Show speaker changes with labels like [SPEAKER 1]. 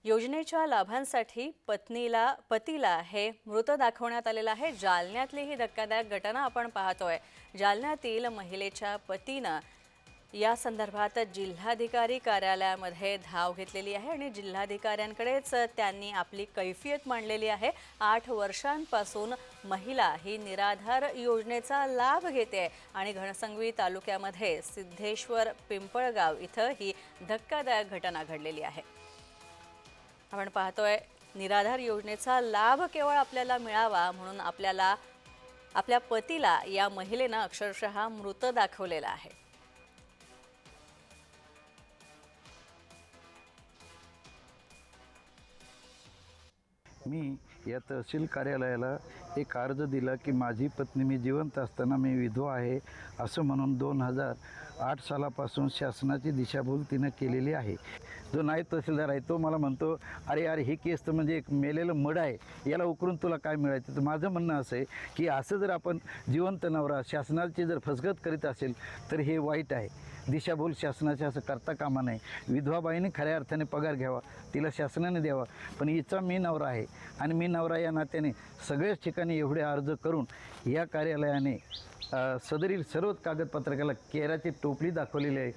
[SPEAKER 1] योजनेच्या लाभांसाठी पतीला हे मृत दाखवण्यात आलेलं आहे। जालन्यातली ही धक्कादायक घटना आपण पाहतोय। जालन्यातील महिलेच्या पतीनं या संदर्भात जिल्हाधिकारी कार्यालयामध्ये धाव घेतलेली आहे आणि जिल्हाधिकाऱ्यांकडेच त्यांनी आपली कैफियत मांडलेली आहे। 8 वर्षांपासून महिला ही निराधार योजनेचा लाभ घेते आणि घनसंगवी तालुक्यामध्ये सिद्धेश्वर पिंपळगाव इथं ही धक्कादायक घटना घडलेली आहे। आपण पाहतोय निराधार योजनेचा लाभ केवळ आपल्याला मिळावा म्हणून आपल्या पतीला या महिलेने अक्षरशः मृत दाखवलेला आहे।
[SPEAKER 2] मी या तहसील कार्यालयाला एक अर्ज दिला की माझी पत्नी मी जिवंत असताना मी विधवा आहे असं म्हणून 2008 सालापासून शासनाची दिशाभूल तिनं केलेली आहे। जो नायब तहसीलदार आहे तो मला म्हणतो अरे ही केस तर म्हणजे एक मेलेलं मड आहे, याला उकरून तुला काय मिळायचं। तर माझं म्हणणं असं आहे की असं जर आपण जिवंत नवरा शासनाची जर फसगत करीत असेल तर हे वाईट आहे। दिशाभूल शासनाचे असं करता कामा नये। विधवाबाईने खऱ्या अर्थाने पगार घ्यावा, तिला शासनाने द्यावा, पण हिचा मी नवरा आहे आणि मी नवरा या नात्याने सगळ्याच ठिकाणी एवढे अर्ज करून या कार्यालयाने सदरील सर्व कागदपत्रकाला केराची टोपली दाखवलेली आहे।